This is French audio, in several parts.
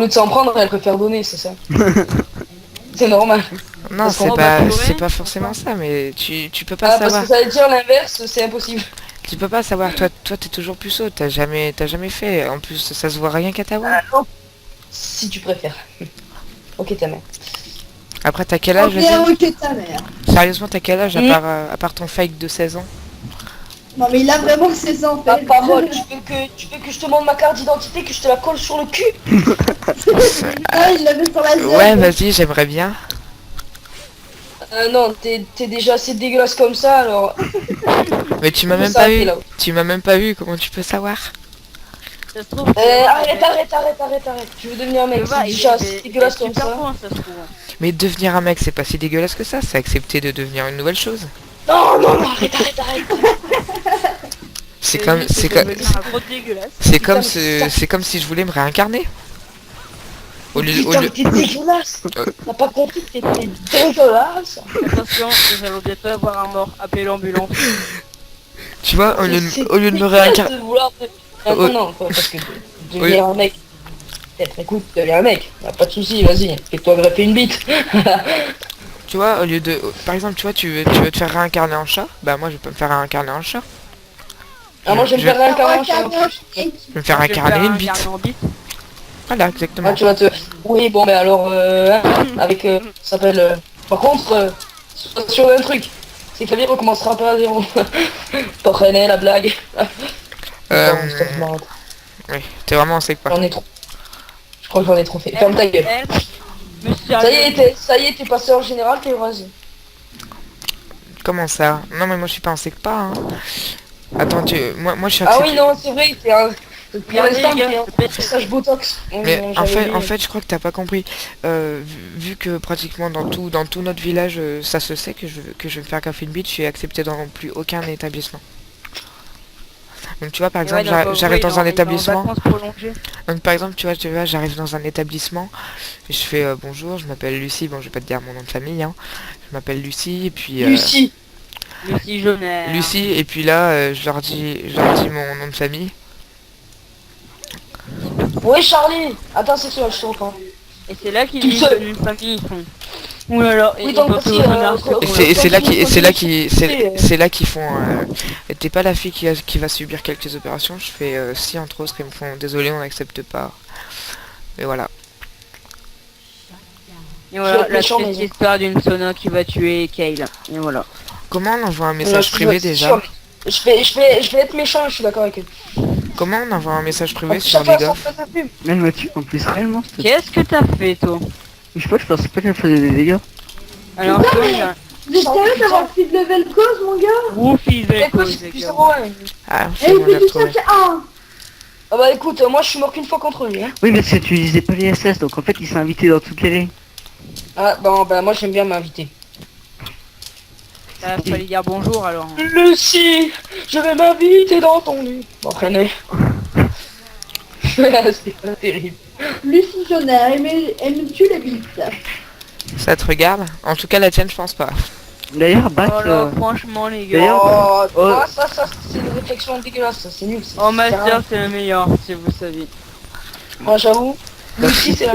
lieu de s'en prendre, elle préfère donner, c'est ça. C'est normal. Non, Parce qu'on c'est pas forcément ça, mais tu peux pas Ah, parce savoir. que ça veut dire l'inverse, c'est impossible. Tu peux pas savoir. Toi, t'es toujours puceau. T'as jamais fait. En plus, ça se voit rien qu'à ta voix. Ah non. Si tu préfères. Ok, ta mère. Après, t'as quel âge, Ok, vas-y? ok, ta mère. Sérieusement, t'as quel âge Hmm. à part ton fake de 16 ans? Non, mais il a vraiment 16 ans, en Ma fait. parole, tu veux que je te montre ma carte d'identité, que je te la colle sur le cul? Ah, il l'avait sur la Ouais, zone. vas-y, j'aimerais bien. Non, t'es déjà assez dégueulasse comme ça, alors... Mais tu m'as Faut même pas s'arrêter, vu. là. Tu m'as même pas vu. Comment tu peux savoir? Ça se trouve. Arrête. Tu veux devenir un mec, c'est déjà assez dégueulasse comme ça. Ça se trouve. Mais devenir un mec, c'est pas si dégueulasse que ça. C'est accepter de devenir une nouvelle chose. Non, arrête. C'est comme, c'est comme, Un gros dégueulasse. c'est comme si je voulais me réincarner. Au lieu, Putain, t'es dégueulasse. T'as pas compris que t'étais dégueulasse. Attention, nous allons bientôt avoir un mort. Appelez l'ambulance. tu vois, au lieu de me réincarner, Non, parce que devenir un mec... Peut-être, écoute, deviens un mec. Y'a pas de soucis, vas-y, fais-toi greffer une bite. tu vois, au lieu de, par exemple, tu vois, tu veux te faire réincarner en chat, bah moi je peux me faire réincarner en chat. Ah, moi j'aime Je- faire Ah, réincarner t'as en un chat. mec. Je vais me faire incarner une bite. En bite. Voilà, Ah, exactement. tu vas te... Oui, bon, mais alors, avec... ça s'appelle... Par contre, sois sûr d'un truc. C'est que la vie recommencera pas à zéro. T'entraîner la blague. Euh, Bon, stop, m'arrête. Oui, t'es vraiment sec quoi. J'en ai trop. Je crois que j'en ai trop fait. Ferme ta gueule. Monsieur. Ça y est, t'es passé en général, t'es rasé. Comment ça? Non mais moi je suis pas en sec pas. Hein. Attends, moi je suis Ah accepté. oui, non, c'est vrai, t'es un... Pour Regardez, l'instant, les gars, t'es un passage Botox. Mais J'avais en vu. fait, je crois que t'as pas compris. Vu que pratiquement dans tout notre village, ça se sait que je vais me faire graffer une bite, je suis accepté dans plus aucun établissement. Donc tu vois, par exemple, j'arrive dans un établissement. Donc par exemple, tu vois, j'arrive dans un établissement, et je fais bonjour, je m'appelle Lucie. Bon, je vais pas te dire mon nom de famille, hein. Je m'appelle Lucie, et puis Lucie. Lucie Jonner. Lucie, et puis là, je leur dis mon nom de famille. Ouais, Charlie. Attends, c'est sûr, je t'entends. Et c'est là qu'ils Tout disent seul. une famille, ils font. Ouh là là, Oui, et donc ils aussi, peuvent regarder. Et c'est là c'est- c'est là qu'ils font. T'es pas la fille qui va subir quelques opérations. Je fais si entre autres ils me font désolé, on n'accepte pas. Mais voilà. Et voilà, la méchant, triste mais- histoire d'une Sona qui va tuer Kale. Et voilà. Comment on envoie un message privé déjà? Sûr. Je vais être méchant, je suis d'accord avec eux. Comment on envoie un message privé sur Chacun League son of? fait sa pub. Mais elle m'a tué en plus réellement. Qu'est-ce que t'as fait, toi? Je sais pas, je pensais pas qu'elle faisait des dégâts. Alors, Putain, toi, mais- il a... Vous êtes sérieux d'avoir fait de level cause, mon gars? Whoopi, Écoute, c'est plus zéro, ouais. Ah, Eh, c'est bon, il j'ai fait du retrouvé. 5 1. Ah bah écoute, moi je suis mort qu'une fois contre lui. Hein. Oui, parce que tu disais pas les SS, donc en fait il s'est invité dans toutes les règles. Ah bon, bah moi j'aime bien m'inviter. Bah, fallait dire bonjour alors. Lucie, je vais m'inviter dans ton lit. M'entraîner. C'est pas terrible. Lucie Jonner, elle me tue la bite. Ça te regarde? En tout cas, la tienne, je pense pas. D'ailleurs, Bat, Oh là, franchement, les gars. D'ailleurs, Oh, oh. toi, ça c'est une réflexion dégueulasse, ça, c'est nul. Oh, Master, c'est le meilleur, si vous saviez. Moi j'avoue, Lucie c'est la...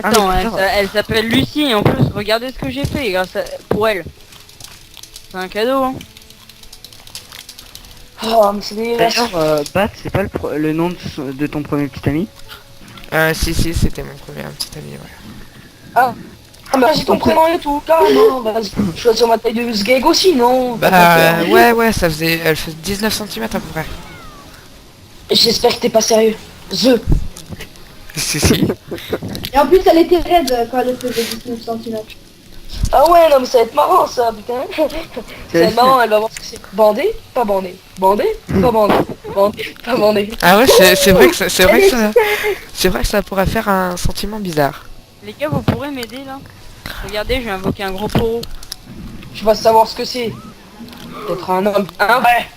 Attends, mais elle, putain. elle s'appelle Lucie, et en plus, regardez ce que j'ai fait pour elle. C'est un cadeau, hein. Oh, mais c'est dégueulasse. d'ailleurs, Bat, c'est pas le nom de ton premier petit ami. Si, c'était mon premier petit ami, ouais. Ah, bah vas-y ton prénom et tout, carrément, vas-y. Choisis ma taille de sgeg aussi, non? Bah, ouais, elle fait 19 cm à peu près. J'espère que t'es pas sérieux. The. Si. Et en plus, elle était raide quand elle faisait 19 cm. Ah ouais, non mais ça va être marrant ça, putain. Ça va être marrant, elle va voir ce que c'est. Bandé, pas bandé. Bandé, pas bandé. Bandé, pas bandé. Ah ouais, c'est vrai que c'est vrai que ça pourrait faire un sentiment bizarre. Les gars, vous pourrez m'aider, là? Regardez, je vais invoquer un gros poro. Je vais savoir ce que c'est. Peut-être un homme. Un vrai.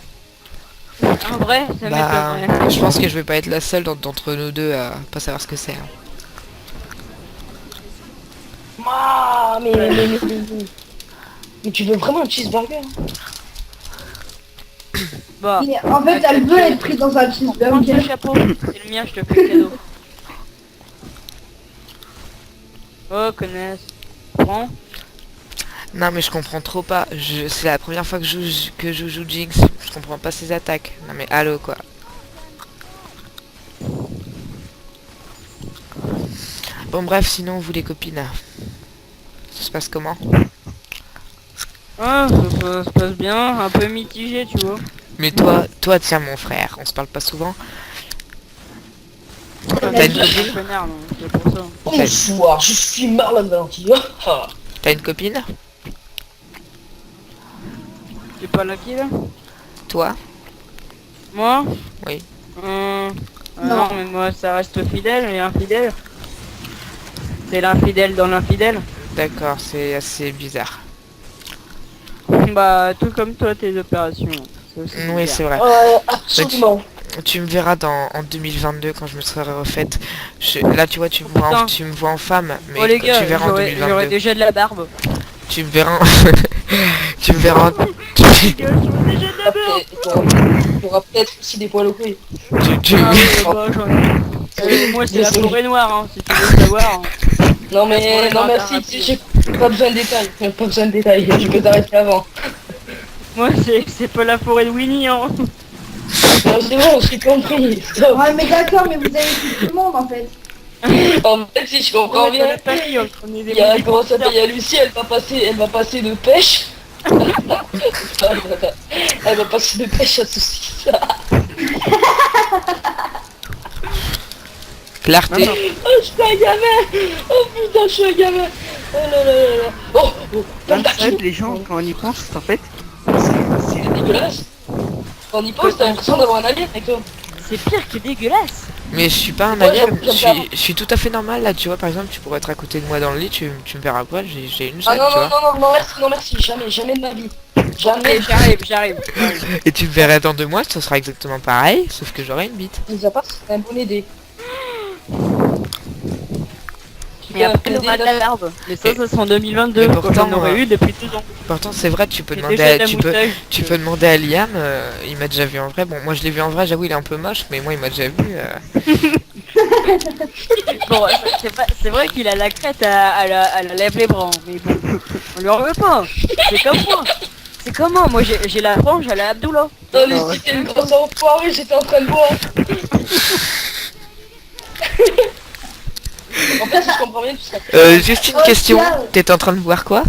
Un vrai, ça Bah, m'étonnerait. je pense que je vais pas être la seule d'entre nous deux à pas savoir ce que c'est. Hein. Ah, mais tu veux vraiment un cheeseburger? Hein? Bah, Mais en fait, elle veut être prise dans un prends ton cheeseburger. chapeau, c'est le mien, je te fais le cadeau. Oh, connaisse. Prends. Non mais je comprends trop pas. C'est la première fois que je joue Jinx. Je comprends pas ses attaques. Non mais allô quoi. Bon bref, sinon vous les copines. Ça se passe comment? Ah, ça se passe bien, un peu mitigé, tu vois. Mais toi tiens mon frère, on se parle pas souvent. T'as une Je suis copine? un connard, non, c'est pour ça. Bonsoir, je suis Marlon Valentine. Ah. T'as une copine? Tu pas lucky là? Toi? Moi? Oui. Non, mais moi ça reste fidèle et infidèle. C'est l'infidèle dans l'infidèle. D'accord, c'est assez bizarre. Bah, tout comme toi, tes opérations. C'est aussi Oui, bizarre. c'est vrai. Absolument. Tu me verras en 2022 quand je me serai refaite. Là, tu vois, Putain. tu me vois en femme, mais Oh les quand gars, tu verras en j'aurais 2022. déjà de la barbe. Tu me verras. Tu me verras. Les gars, j'aurais déjà de la barbe. Il y aura peut-être aussi des poils au cul. Ah oui, bah, j'en ai. Moi, c'est la forêt noire, hein, si tu veux savoir. Hein. Non mais Ouais, merci, rapide. j'ai pas besoin de détails. J'ai pas besoin de détails, je peux t'arrêter avant. Moi, c'est pas la forêt de Winnie, hein. Non, c'est bon, j'ai compris. Stop. Ouais, mais d'accord, mais vous avez vu tout le monde en fait. En fait, si je comprends Ouais, bien, t'as pas dit, on est des il y a, maudits comment ça s'appelle, il y a profiteurs. Lucie, elle va passer de pêche. Elle va passer de pêche à saucisse. Clarté. Oh, je suis un gamin. Oh putain, je suis un gamin. Oh là là là là. Oh, oh, En tentacle. fait, les gens, quand on y pense, en fait, C'est dégueulasse. Quand on y pense, t'as l'impression d'avoir un alien avec toi. C'est pire que dégueulasse. Mais je suis pas un Ouais, alien, j'aime je suis tout à fait normal là, tu vois, par exemple, tu pourrais être à côté de moi dans le lit, tu me verras pas, j'ai une Ah chatte, non, tu non, vois. non, non, non, merci, non, merci, jamais, jamais de ma vie. Jamais. Allez, j'arrive. Et tu me verras dans 2 mois, ce sera exactement pareil, sauf que j'aurai une bite. Mis à part, c'est un bon idée. Et après, il aura de la barbe. Mais ça sera en 2022, Mais quand pourtant, j'en aurais eu depuis 2 ans. Pourtant c'est vrai, tu peux J'ai demander déjà à, la moustache. tu peux demander à Liam, il m'a déjà vu en vrai, bon moi je l'ai vu en vrai, j'avoue il est un peu moche, mais moi il m'a déjà vu. Bon, c'est vrai qu'il a la crête à la lèvre les bras, mais bon, on lui en veut pas. C'est comme moi. C'est comme moi, j'ai la frange à la Abdullah. Non, les c'était une grosse enfoirée, j'étais en train de boire. En fait, si je comprends bien, tu serais... Juste une Oh, question, tiens. t'es en train de boire quoi?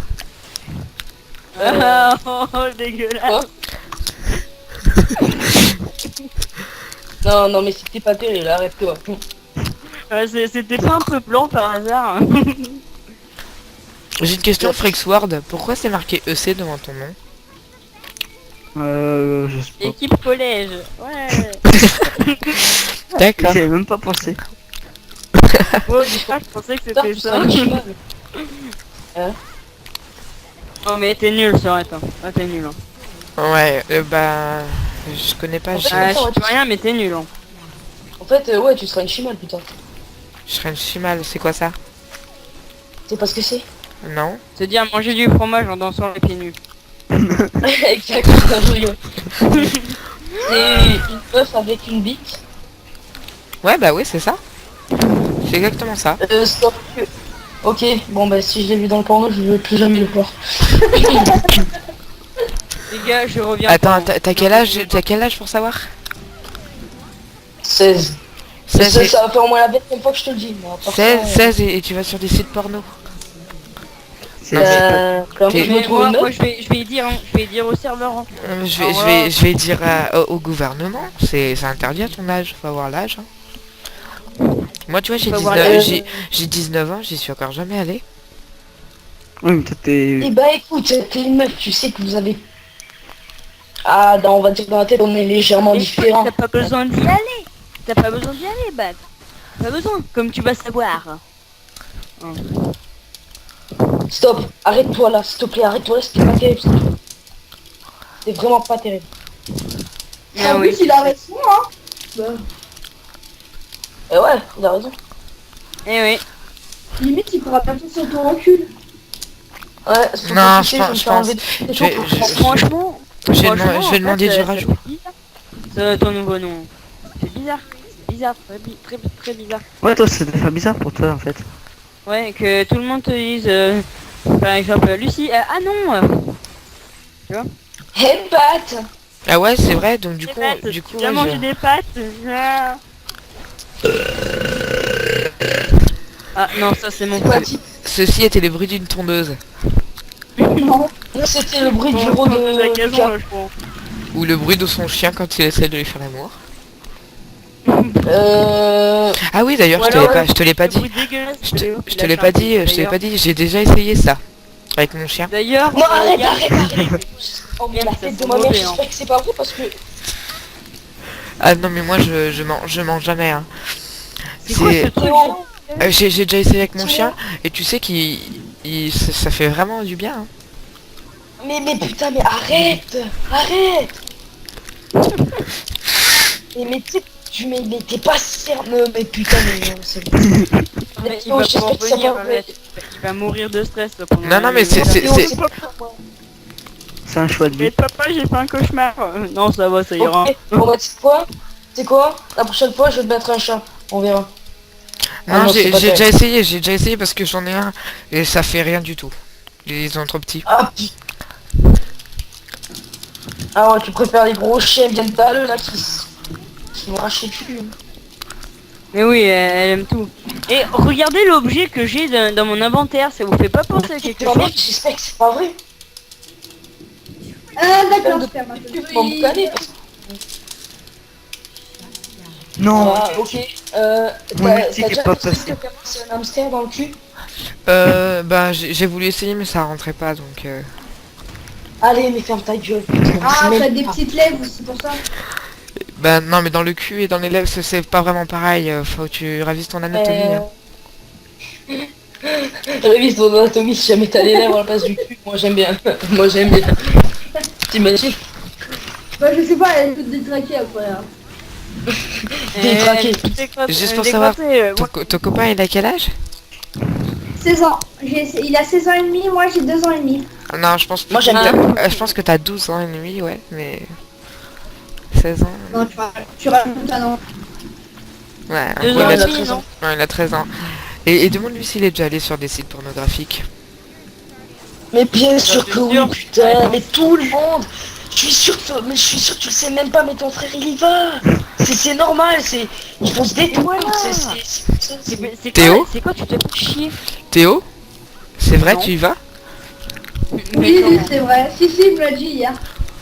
Ah, oh, dégueulasse. Non, non, mais c'était pas terrible, arrête-toi. C'était pas un peu blanc par hasard. Hein. J'ai une question Frexward, pourquoi c'est marqué EC devant ton nom? je sais pas. Équipe collège. Ouais. D'accord. J'y avais même pas pensé. Oh, je pensais que Putain, c'était tu ça. serais un cheval. Oh, mais t'es nul, ça arrête. Hein. Ah, t'es nul. Hein. Ouais, bah... Je connais pas, En fait, Ah, ouais, je peux rien, mais t'es nul. Hein. En fait, ouais, tu serais une chimale, putain. je serais une chimale, c'est quoi ça? C'est pas ce que c'est. Non? Se dire manger du fromage en dansant les pieds nus. Exactement, je rigole. C'est une meuf avec une bite. Ouais bah oui c'est ça. C'est exactement ça. Stop. Ok, bon bah si je l'ai vu dans le porno, je veux plus jamais le voir. Les gars, je reviens. Attends, pas, hein. t'as quel âge pour savoir? 16. 16 Ça, et, ça va faire au moins la 20e fois que je te le dis. Mais à part 16, ça, 16 et tu vas sur des sites porno. C'est Non, mais- quand t'es- je me Mais trouve une moi, meuf. je vais y dire, hein, je vais y dire au serveur. Hein. Je vais dire au gouvernement, c'est interdit à ton âge, faut avoir l'âge. Hein. Moi tu vois Faut avoir j'ai 19 ans, j'y suis encore jamais allé. Oui, mais toi t'es... Eh bah écoute, t'es une meuf, tu sais que vous avez... Ah, on va dire dans la tête, on est légèrement Et différents. T'as pas besoin d'y aller. T'as pas besoin d'y aller, Bat. Pas besoin, comme tu vas savoir. Hein. Stop, arrête-toi là, s'il te plaît, arrête-toi là, c'était pas terrible ça. C'était vraiment pas terrible. Ah En oui. plus, il a raison, hein. Bah, Et ouais, il a raison. Eh oui. limite, il pourra bientôt s'auto-recul. Ouais, surtout Non, que tu sais, je me pense- fais enlever des je photos vais- pour je- faire- Franchement, Je vais franchement, en demander fait, du ça rajout. fait bizarre. Ça, ton nouveau nom. C'est bizarre. C'est bizarre, très bizarre. Ouais, toi, ça doit faire bizarre pour toi, en fait. Ouais, que tout le monde te dise, par exemple, Lucie, ah non, Hey Pat. Ah ouais, c'est vrai, donc du des coup, pâtes, du tu coup, viens ouais, manger des pâtes. Ah. Ah non, ça c'est mon C'est quoi, pote. type? ceci était les bruits d'une tondeuse. Non. Non, c'était le bruit du Bon, bureau on la de gazon, Lucas. là, je crois. Ou le bruit de son chien quand il essaie de lui faire l'amour. Ah oui, d'ailleurs, Ou je te alors, l'ai pas, je te l'ai pas le dit. bruit dégueulasse Je de te, Léo je qui te l'ai lâche pas un dit, truc. je te l'ai pas dit, j'ai déjà essayé ça. Avec mon chien. D'ailleurs, Non, arrête, Yann, arrête. Oh mais la Ça tête sent de ma mère, mauvais, hein. j'espère que c'est pas vrai parce que... Ah non, mais moi, je mange jamais, hein. c'est quoi ce truc? Théo, J'ai déjà essayé avec mon Théo. chien, et tu sais ça fait vraiment du bien, hein. mais putain, mais arrête. Mais tu sais, mais t'es pas sérieux, mais putain, mais c'est bon. Mais il Théo, va j'espère pas que ça revenir, va. arrête. Il va mourir de stress là, pendant Non, non, mais c'est- Théo, c'est- c'est pas pour moi. C'est un choix de Mais vie. papa, j'ai fait un cauchemar. Non, ça va, ça ira. Ok, bon bah tu sais quoi? La prochaine fois, je vais te mettre un chat. On verra. Ah Non, non, c'est j'ai pas déjà terrible. essayé parce que j'en ai un, et ça fait rien du tout. Ils sont trop petits. Ah, ah ouais, tu préfères les gros chiens bien taleux là qui vont arracher le cul. Mais oui, elle aime tout. Et regardez l'objet que j'ai dans mon inventaire, ça vous fait pas penser à quelque Non, chose? mec, j'espère que c'est pas vrai. Ah d'accord, de- je ferme un peu. Tu vas me caler. Non. Ah, ok. Mon T'as mythique est déjà pas essayé passé. de faire passer un hamster dans le cul? Bah, j'ai voulu essayer, mais ça rentrait pas, donc... Allez, mais ferme ta gueule. putain, Ah, c'est t'as même des pas- petites lèvres aussi pour ça. Bah non, mais dans le cul et dans les lèvres, c'est pas vraiment pareil. Faut que tu ravises ton anatomie, hein. Révise ton anatomie si jamais t'as les lèvres à la place du cul. Moi j'aime bien. Moi j'aime bien. T'imagines? Bah je sais pas, elle est toute détraquée après. Hein. Détraqué. Juste pour savoir, ton copain, il a quel âge? 16 ans. Il a 16 ans et demi, moi j'ai 2 ans et demi. Ah, non, je pense, Moi, j'aime bien. Je pense que t'as 12 ans et demi, ouais, mais... 16 ans... Non, tu rajoutes un an. Ouais, Deux il ans a et 13 demi, ans. non? Ouais, il a 13 ans. Et demande-lui s'il est déjà allé sur des sites pornographiques. Mais bien sûr c'est que oui, sûr. putain. Mais tout le monde. Je suis sûr que tu le sais même pas, mais ton frère il y va. C'est normal, il faut se détendre. C'est Théo quoi, c'est quoi, tu te fais chier? Théo? C'est vrai, Non. tu y vas? Oui, c'est vrai. Si, il me l'a dit hier.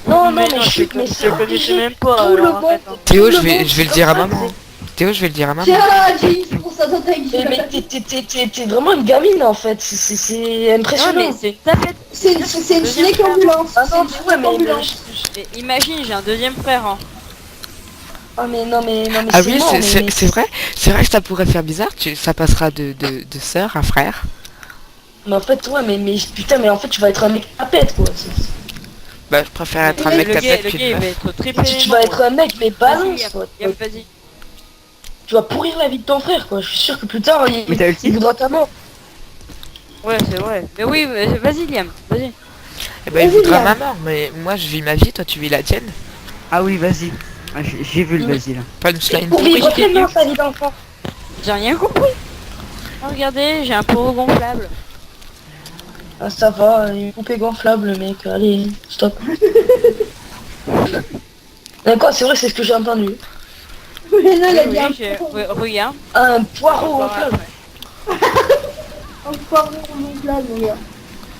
Non, mais je chut, mais te c'est connaissais obligé. même pas. Tout le alors monde. arrête, hein. Théo, Tout je le vais monde, le c'est dire à comme ça, maman. Théo, je vais le dire à maman. Tiens, Jinx, pour ça dans ta Mais gueule. t'es vraiment une gamine en fait, c'est Non, impressionnant. mais c'est une tapette. C'est une snake ambulance. Ah non, C'est ouais, une mais ambulance. Imagine, j'ai un deuxième frère. Hein. ah mais non mais Ah c'est oui, mort, mais c'est vrai. C'est vrai que ça pourrait faire bizarre. Ça passera de sœur à frère. mais en fait ouais mais putain mais en fait tu vas être un mec tapette quoi. Bah, je préfère être un Mais mec le gars, tapette le qu'une gars, il va meuf. être triplé. Tu vas être un mec mais balance Vas-y, quoi. vas-y. Tu vas pourrir la vie de ton frère quoi. Je suis sûr que plus tard Mais t'as le il titre? voudra ta mort. Ouais, c'est vrai. Mais oui, vas-y, Liam, vas-y. Eh ben, il Vas-y, voudra Liam. ma mort, mais moi je vis ma vie, toi tu vis la tienne. Ah oui, vas-y. Ah, j'ai vu le vas-y là. Punchline. Pour vivre je t'ai tellement dit. sa vie d'enfant. J'ai rien compris. Oh, regardez, j'ai un pot gonflable. Ah ça va, une poupée gonflable mec, allez, stop. D'accord, c'est vrai c'est ce que j'ai entendu. Mais non, il a Oui, dit un ouais, regarde. Un poireau gonflable. poireau gonflable, mon gars.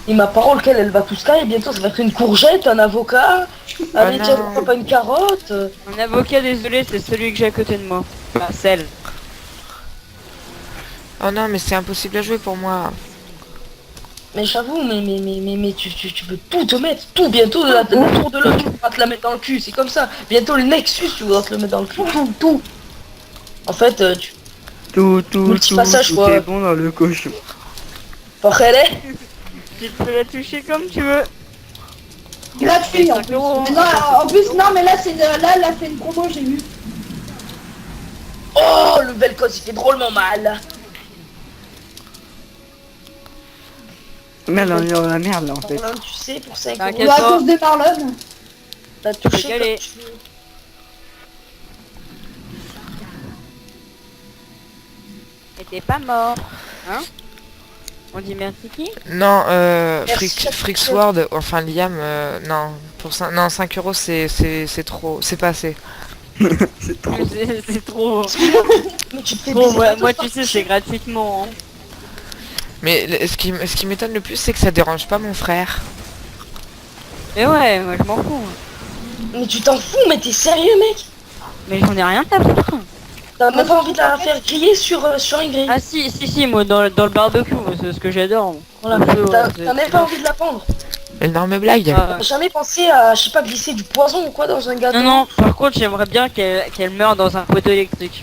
Et ma parole qu'elle elle va tout se caler, bientôt ça va être une courgette, un avocat. Allez Ah tiens, non. pourquoi pas une carotte. Un avocat, désolé, c'est celui que j'ai à côté de moi. Marcel. Oh non, mais c'est impossible à jouer pour moi. Mais j'avoue, mais tu peux tout te mettre, tout, bientôt la tour de l'autre, tu pourras te la mettre dans le cul, c'est comme ça. Bientôt le Nexus, tu voudras te le mettre dans le cul, tout. En fait, tu... Tout Multipassage, quoi. est bon dans le cochon. Porrele. Tu peux la toucher comme tu veux. Gratuit en 5 plus. euros, Mais non, en plus, non, mais là, là, elle a fait une promo, j'ai vu. Oh, le Vel'Koz, il fait drôlement mal. Merde, on est dans la merde là en fait. Marlon, tu sais, pour 5 T'inquiète. euros, Ou à cause de Marlon. t'as touché Régalé. comme tu veux. Et t'es pas mort. Hein? On dit merci qui? Non, Merci. Freaksword, enfin Liam, non, pour 5, non, 5 euros c'est trop, c'est pas assez. C'est trop. C'est trop. Mais tu te fais Bon, baiser la moi tête tu sais, c'est gratuitement. Hein. Mais ce qui m'étonne le plus, c'est que ça dérange pas mon frère. Mais ouais, moi je m'en fous. Mais tu t'en fous, mais t'es sérieux, mec? Mais j'en ai rien à foutre. T'as même pas envie de la faire griller sur une grille. Ah si, moi dans le barbecue, moi, c'est ce que j'adore. moi. Voilà. Le feu, T'as même pas envie de la prendre. Énorme blague. Ah, T'as jamais pensé à, je sais pas, glisser du poison ou quoi dans un gâteau? non, par contre, j'aimerais bien qu'elle meure dans un poteau électrique.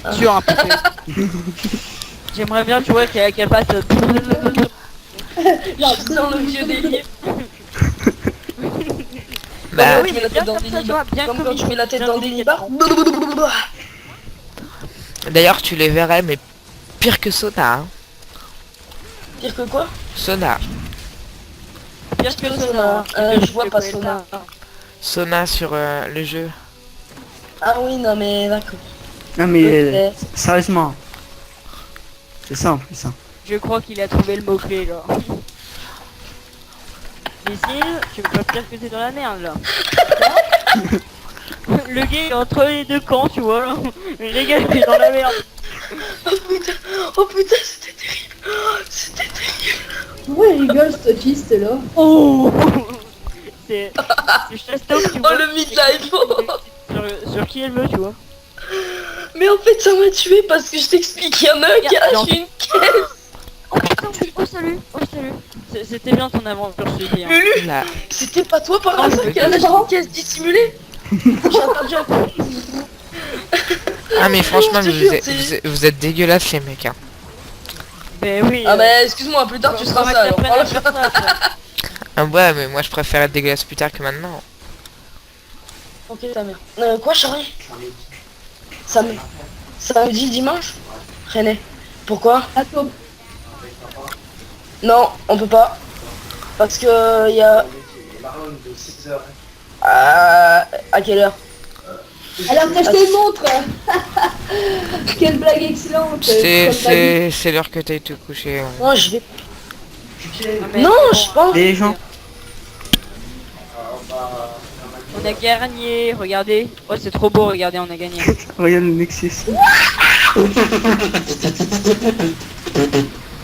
Ah. Sur un poteau électrique. J'aimerais bien, tu vois, qu'elle passe Dans le vieux délire. Bah, oui, mais la tête dans des nibards. Comme quand tu mets la tête dans des nibards. d'ailleurs, tu les verrais, mais pire que Sona. Hein. Pire que quoi? Sona. Pire que Sona. Je vois pas Sona. Sona sur le jeu. Ah oui, non mais d'accord. Non mais Ok. sérieusement. C'est ça en plus. Hein. Je crois qu'il a trouvé le mot-clé, là. Missile, tu veux pas dire que t'es dans la merde, là. Le gars est entre les deux camps, tu vois, là. Les gars, je suis dans la merde. Oh putain, c'était terrible. Oh, c'était terrible. Pourquoi il rigole ce fils là? Oh C'est Chastoc, tu Oh vois. le midlife. Sur qui elle veut, tu vois. Mais en fait, ça m'a tué parce que je t'explique, il y en a un qui a lâché une caisse. Oh putain, oh salut, oh salut. C'était bien ton aventure, je te dis. Hein. Lulu, Là. c'était pas toi par hasard qui a lâché une caisse dissimulée? J'ai entendu un coup. Ah mais franchement, Je te jure, c'est- vous êtes dégueulasses les mecs. Hein. Ben oui. Ah bah excuse-moi, plus tard tu seras ça alors. Faudra que t'apprennes à faire ça, toi. Ah ouais, mais moi je préfère être dégueulasse plus tard que maintenant. Ok ta mère. Quoi Charlie? Samedi, dimanche? René. Pourquoi? Attends, Non, on peut pas. Parce que y a... à quelle heure? elle a acheté une montre. Quelle blague excellente. C'est l'heure que t'as été couché. Ouais. Non, je vais... Mais Non, bon, je sais pas. Les gens. On a gagné, regardez. Oh, c'est trop beau, regardez, on a gagné. Regarde le Nexus.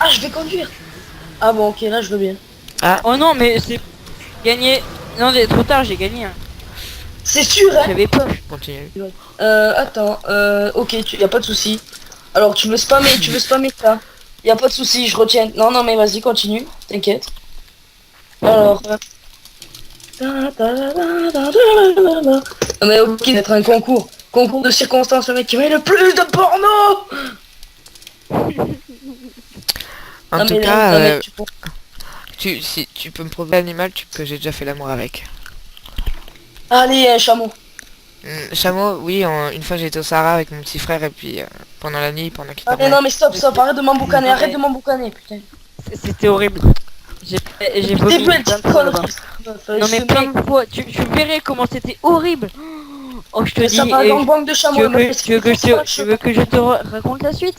Ah, je vais conduire. Ah bon, ok, là je veux bien. Oh non, mais c'est gagné. Non, c'est trop tard, j'ai gagné. Hein. C'est sûr, hein? J'avais peur. Continue. Attends, ok, y a pas de souci. Alors tu veux spammer ça. Y a pas de souci, je retiens. Non, non, mais vas-y, continue, t'inquiète. Alors. Non, mais ok, d'être un concours. Concours de circonstances, le mec qui met le plus de porno. En Non, tout mais cas, non, mais si tu peux me prouver l'animal, que j'ai déjà fait l'amour avec. Allez, un chameau. Chameau, oui, une fois j'étais au Sahara avec mon petit frère et puis pendant la nuit, pendant qu'il Ah mais dormait. non, mais stop, arrête de m'emboucaner, putain. C'était horrible. J'ai T'es vomi belle plein de petite fois là-bas. connerie. Non mais plein de fois, tu verrais comment c'était horrible. Oh, je te dis, Ça va et dans le banque de tu chameau. veux que je te raconte la suite?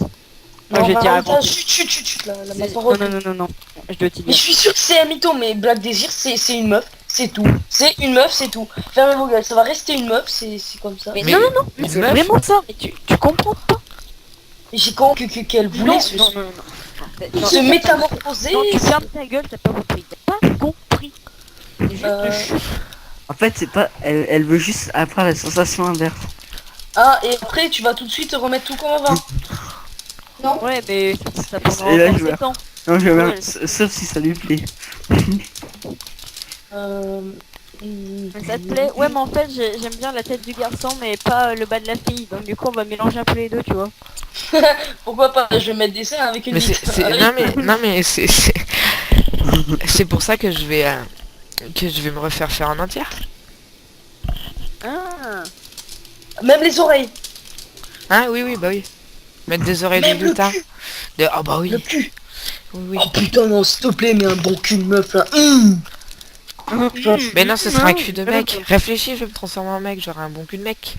Non, je vais t'y raconter. Chut, la Non, parole. non, je dois t'y Mais dire. je suis sûr que c'est un mytho, mais Black Désir, c'est une meuf, c'est tout. C'est une meuf, c'est tout. Fermez vos gueules, ça va rester une meuf, c'est comme ça. Mais Mais- non, mais c'est meuf. vraiment ça. Mais tu comprends pas? Et j'ai compris qu'elle voulait Non, se non. se métamorphoser. Non, tu fermes ta gueule, t'as pas compris. T'as pas compris. C'est juste Euh, En fait, c'est pas. Elle veut juste avoir la sensation inverse. Ah, et après, tu vas tout de suite remettre tout comme avant. Ouais, mais ça prendra Et là, encore je vois. 7 ans. Non, je Ouais. sauf si ça lui plaît. Euh... Ça te plaît? Ouais, mais en fait, j'aime bien la tête du garçon, mais pas le bas de la fille. Donc du coup, on va mélanger un peu les deux, tu vois. Pourquoi pas? Je vais mettre des seins avec une Mais bite. non mais c'est pour ça que je vais me refaire faire en entière. Ah. Même les oreilles, Hein, oui, bah oui. Mettre des oreilles de même le lutin. cul, Ah bah oui. le cul. Oui. Oh putain, non, s'il te plaît, mais un bon cul de meuf là. Mais non, ce sera un cul de mec. Réfléchis, je vais me transformer en mec, j'aurai un bon cul de mec.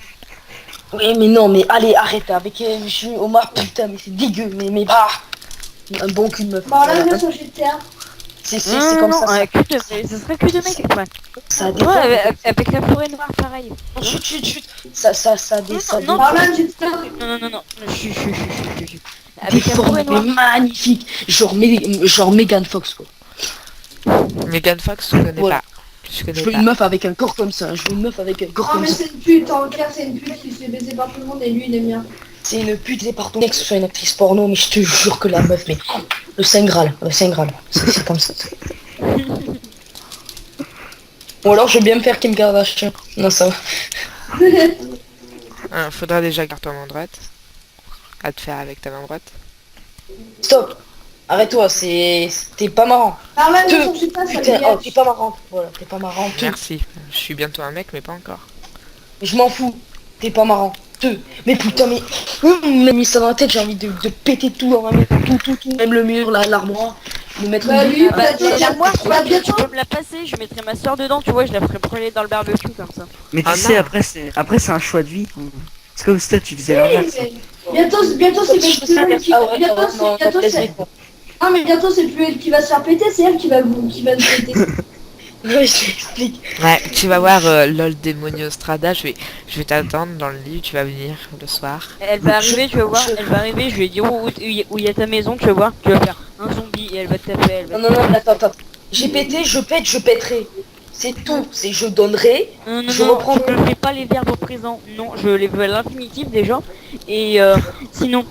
Oui, mais non, mais allez, arrête avec Omar, putain, mais c'est dégueu, mais bah. Un bon cul de meuf. Bon, là, Voilà. je sur GTA. C'est Non, comme non, ça. un cul de... Ce serait que de mec, ouais. Ça Ouais, avec la forêt noire, pareil. Chut, chut, chut. Ça descend. Non, Marlon, GTA. Non. Chut. Des Avec la forêt formes noire. magnifiques. Genre Megan Fox, quoi. Megan Fox, je connais Voilà. pas. Je Je connais veux pas. une meuf avec un corps comme ça. Je veux une meuf avec un corps Oh, comme mais ça. c'est une pute, en clair, c'est une pute qui se fait baiser par tout le monde et lui, il aime bien. C'est une pute, c'est par ton ex, soit une actrice porno, mais je te jure que la meuf, mais le Saint Graal, c'est comme ça. Ou alors je vais bien me faire Kim Kardashian. Non, ça va. Faudra déjà garder ta main droite. À te faire avec ta main droite. Stop. Arrête-toi, t'es pas marrant. Marlon, je Deux. sur GTA, ça Putain, oh, dégage. t'es pas marrant. Voilà, t'es pas marrant. Deux. Merci. Je suis bientôt un mec, mais pas encore. Je m'en fous. T'es pas marrant. Deux. Mais putain, mais m'a mis ça dans la tête, j'ai envie de péter tout dans ma maison, tout, même le mur, l'armoire, le mettre. Bah, lui, Ah bah, bientôt, déjà, moi, bah, tu bientôt. peux me la passer, je mettrai ma soeur dedans, tu vois, je la ferai brûler dans le barbecue comme ça. Mais tu Ah sais, non. après c'est un choix de vie. C'est comme si toi tu faisais Oui, l'inverse. mais bientôt c'est même plus elle qui Ah ouais, bientôt, non, bientôt, laisse-les, c'est... quoi. Non, mais bientôt c'est plus elle qui va se faire péter, c'est elle qui va nous péter. Ouais, je t'explique. Ouais, tu vas voir LOL Démonio Strada, je vais t'attendre dans le lit, tu vas venir le soir. Elle va arriver, tu vas voir, elle va arriver, je vais dire où il y a ta maison, tu vas voir, tu vas faire un zombie et elle va te taper, elle va Non, attends. J'ai pété, je pète, je pèterai. C'est tout. C'est je donnerai. Non, Je reprends- je ne fais pas les verbes au présent. Non, je les veux à l'infinitif déjà. Et sinon,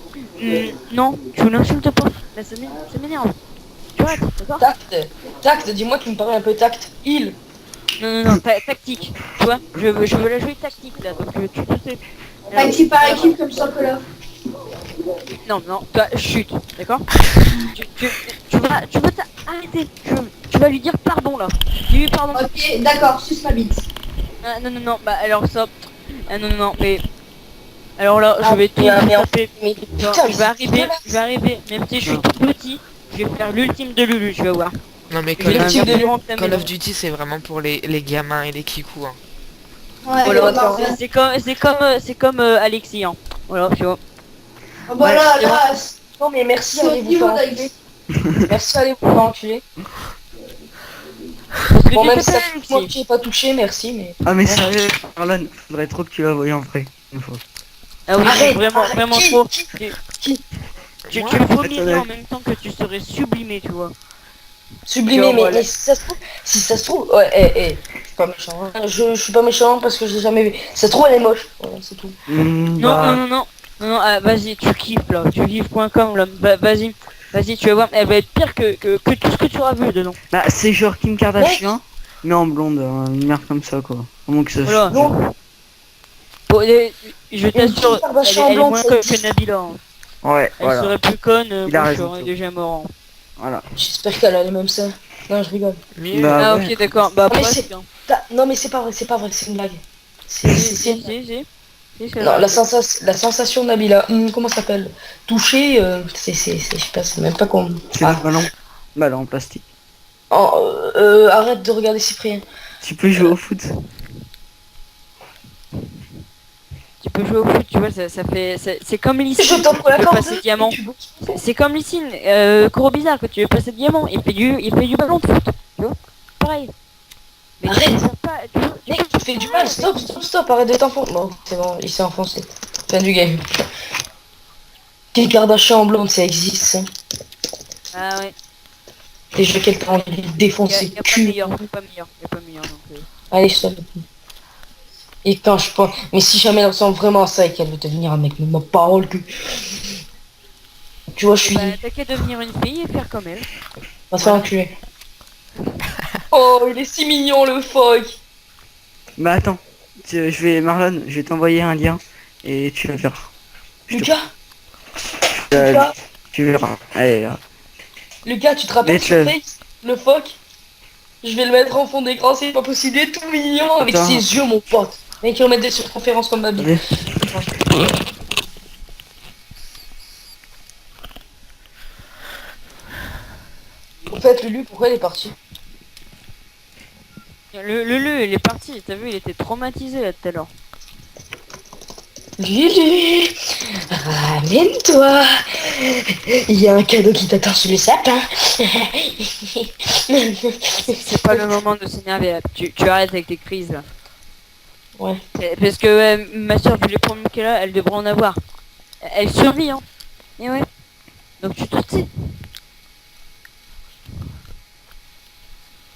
non, je n'insulte pas. Là, ça m'énerve. Tu vois, d'accord? Tact, dis-moi qui me paraît un peu tact. Il. Non, tactique. Tu vois, je veux la jouer tactique là, donc tu sais. Alors, Équipe par équipe comme ça que là. non, toi, chute, d'accord? Tu vas arrêter. Tu vas lui dire pardon là. Dis-lui pardon. Ok, d'accord, suce ma bite. Ah, non, bah alors ça. Ah non, mais. Alors là, je Ah, vais tout mais vous en- taper. Mais Non, putain, je vais arriver, même si je suis tout petit, je vais faire l'ultime de Lulu, tu vas voir. Non mais Je vais le type de vraiment ta Call maison. of Duty c'est vraiment pour les gamins et les kikous. Hein. Ouais, Voilà, d'accord. C'est comme Alexis, hein. Voilà, tu vois. Voilà, Ouais, là, Non mais merci, c'est au allez vous niveau faire d'Alex. enculer. Merci, allez vous faire enculer. Parce que Bon, tu même sais si pas, ça moi Alexis. qui ai pas touché, merci, mais... Ah mais sérieux, Marlon, faudrait trop que tu la voyais en vrai. Une fois. Ah oui, Arrête, vraiment qui trop. Qui Tu Moi, vomirais attendez. en même temps que tu serais sublimé, tu vois. Sublimé, Genre, voilà. mais si ça se trouve, ouais, je suis pas méchant. Hein. Je suis pas méchant parce que je l'ai jamais vu. Ça se trouve, elle est moche. Voilà, c'est tout. Non, ah, vas-y, tu kiffes là, tu kiffes.com là, vas-y, tu vas voir, elle va être pire que tout ce que tu auras vu dedans. Bah c'est genre Kim Kardashian, mais en blonde, une merde comme ça quoi. Comment que ça Voilà. se... Non, Bon, je t'assure, Kim Kardashian elle est blonde, moins ça conne existe. que Nabila. Hein. Ouais, Elle voilà. serait plus conne, Il a moi je raison, serais toi. déjà mort. Hein. Voilà. j'espère qu'elle a les mêmes seins. Non, je rigole. Mieux. Bah, Ah ouais. ok, d'accord, bah Mais presque. Hein. Non, mais c'est pas vrai, c'est une blague. C'est une blague. Si, c'est Non, vrai. la sensation Nabila, comment ça s'appelle? Toucher, je sais pas, c'est même pas con. C'est Ah. le ballon. Ballon en plastique. Arrête de regarder Cyprien. Tu peux jouer au foot. Tu peux jouer au foot, tu vois, ça fait... C'est comme Lysine, Je t'en tu veux l'accorde. passer diamant. C'est comme Lysine, gros bizarre, quand tu veux passer diamant, il fait du ballon de foot, tu vois. Pareil. Mais Arrête. tu sais pas, Mec, tu fais du mal, stop, arrête de t'enfoncer. Bon, c'est bon, il s'est enfoncé. Fin du game. Kim Kardashian en blonde, ça existe, ça. Ah ouais, Déjà quelqu'un a envie de y défoncer a le pas cul. meilleur, y a pas meilleur, donc... Allez, stop. Et quand je pense... Mais si jamais elle ressemble vraiment à ça et qu'elle veut devenir un mec, mais ma parole que... Tu vois, je suis... Bah, t'as qu'à devenir une fille et faire comme elle. On va se faire enculer. Oh, il est si mignon, le phoque. Bah attends, Marlon, je vais t'envoyer un lien et tu vas verras. Lucas, Euh, Lucas, tu verras. Allez, là. Lucas, tu te rappelles Mais sur Face, le phoque? Je vais le mettre en fond d'écran, c'est pas possible, il est tout mignon avec Attends. ses yeux, mon pote. Mec, il remet des circonférences comme ma bite. Allez. En fait, Lulu, pourquoi elle est partie? Le, il est parti, t'as vu, il était traumatisé là tout à l'heure. Lulu, Ramène-toi. Il y a un cadeau qui t'attend sous le sapin. C'est pas le moment de s'énerver. Là. Tu arrêtes avec tes crises là. Ouais. Parce que ma soeur, vu les problèmes qu'elle a, elle devrait en avoir. Elle survit, hein. Et ouais. Donc tu te sais.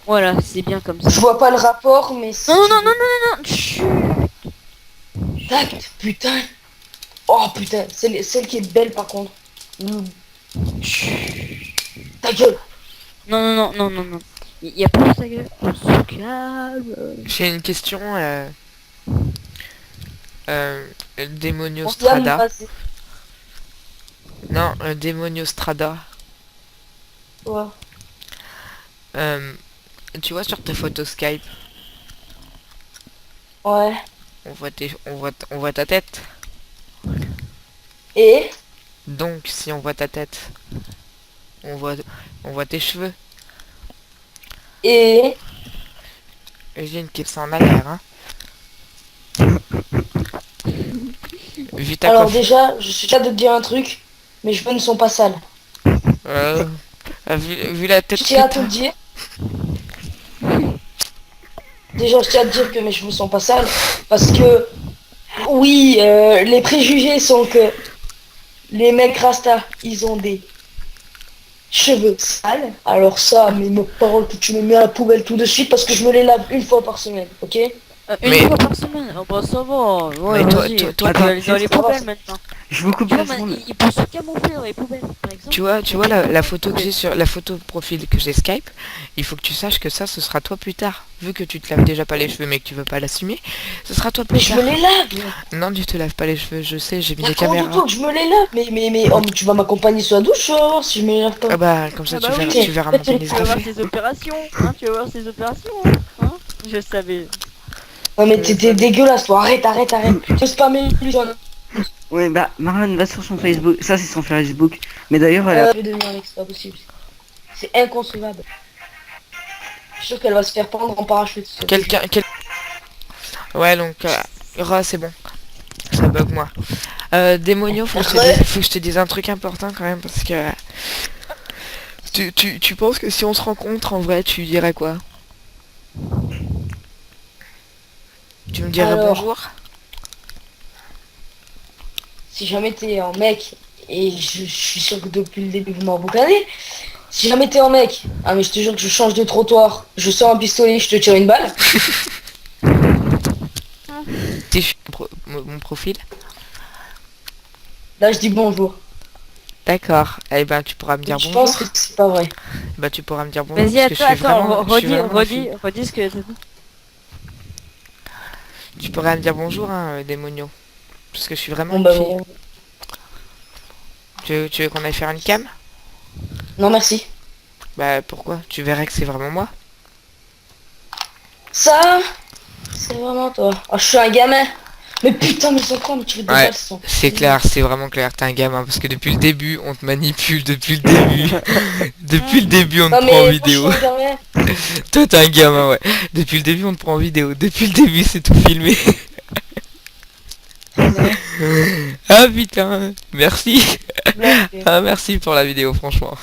Voilà, c'est bien comme ça. Je vois pas le rapport, mais... si Non, non, tu non, veux- non, non, non. Chut. Tact, putain. Oh putain, celle qui est belle par contre. Chut. Ta gueule. Non, non, non, non, non, non. Il y a plus ta gueule. On se calme. J'ai une question. Demonio On se calme, Strada. vas-y. Non, Demonio Strada. Ouais. Tu vois sur tes photos Skype, Ouais. on voit ta tête. Et Donc si on voit ta tête, on voit tes cheveux. Et Et j'ai une question en arrière, hein. Vu ta alors coiffure. déjà, je suis capable de te dire un truc, mes cheveux ne sont pas sales. Vu la tête Je tiens à que te le t'as. dire. Déjà, je tiens à te dire que mes cheveux sont pas sales. Parce que, oui, les préjugés sont que les mecs Rasta, ils ont des cheveux sales. Alors ça, mais me parole que tu me mets à la poubelle tout de suite parce que je me les lave une fois par semaine, ok? Une Mais- fois par semaine. Oh bah ça va. Ouais, Mais toi- vas-y. toi- Tu toi- peux aller attends, dans les ça va, poubelles ça- maintenant. Je vous coupe Tu vois, deux secondes. il peut se camoufler dans les poubelles, par exemple. Tu vois la photo que j'ai sur la photo profil que j'ai Skype, il faut que tu saches que ça ce sera toi plus tard. Vu que tu te laves déjà pas les cheveux mais que tu veux pas l'assumer, ce sera toi Mais plus je tard. me les lave. Non, tu te laves pas les cheveux, je sais, j'ai mis des D'accord, caméras. toi que je me les lave. Oh, mais tu vas m'accompagner sur la douche, tu vas voir si je me les lave pas. Ah bah comme ça Ah bah oui. tu verras mon pénis Tu vas voir de fait. ses opérations, hein, tu vas voir ses opérations, hein. Je savais. Non mais t'es dégueulasse, toi. Arrête. Tu spammer les gens. Ouais, bah, Marlon va sur son Facebook. Ça, c'est son Facebook. Mais d'ailleurs, elle a... Je vais devenir Alex, c'est pas possible. C'est inconcevable. Je suis sûr qu'elle va se faire prendre en parachute. Ouais donc c'est bon. Ça bug moi. Démonio, faut que je te dise un truc important quand même parce que tu penses que si on se rencontre en vrai tu dirais quoi? Tu me dirais Alors. bonjour? Si jamais t'es un mec, et je suis sûr que depuis le début vous m'en boucanez, si jamais t'es un mec, ah mais je te jure que je change de trottoir, je sors un pistolet, je te tire une balle. Si je suis mon profil. Là je dis bonjour. D'accord. Eh ben tu pourras me dire Je bonjour. pense que c'est pas vrai. Bah tu pourras me dire bonjour Vas-y, parce que je suis vraiment je suis vraiment la fille. redis ce que t'as dit. Tu pourrais me dire bonjour hein, Démonio. Parce que je suis vraiment Bon une bah fille. bon. Tu veux qu'on aille faire une cam? Non merci. Bah pourquoi? Tu verrais que c'est vraiment moi. Ça, c'est vraiment toi. Oh je suis un gamin. Mais putain mais c'est quoi, mais tu veux Ouais, déjà le son. c'est clair, c'est vraiment clair, t'es un gamin, parce que depuis le début, on te manipule, depuis le début. Depuis le début, on te Non prend en mais vidéo. franchement, gamin. Toi, t'es un gamin, ouais. Depuis le début, on te prend en vidéo. Depuis le début, c'est tout filmé. Ah putain, merci. Ah merci pour la vidéo, franchement.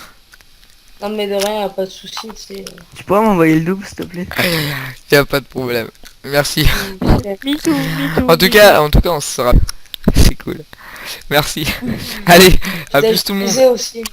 Non mais de rien, pas de soucis, c'est... Tu pourras m'envoyer le double, s'il te plaît? Y'a pas de problème. Merci. Me too. En tout cas, on se sera. C'est cool. Merci. Allez, à plus tout le monde. Aussi.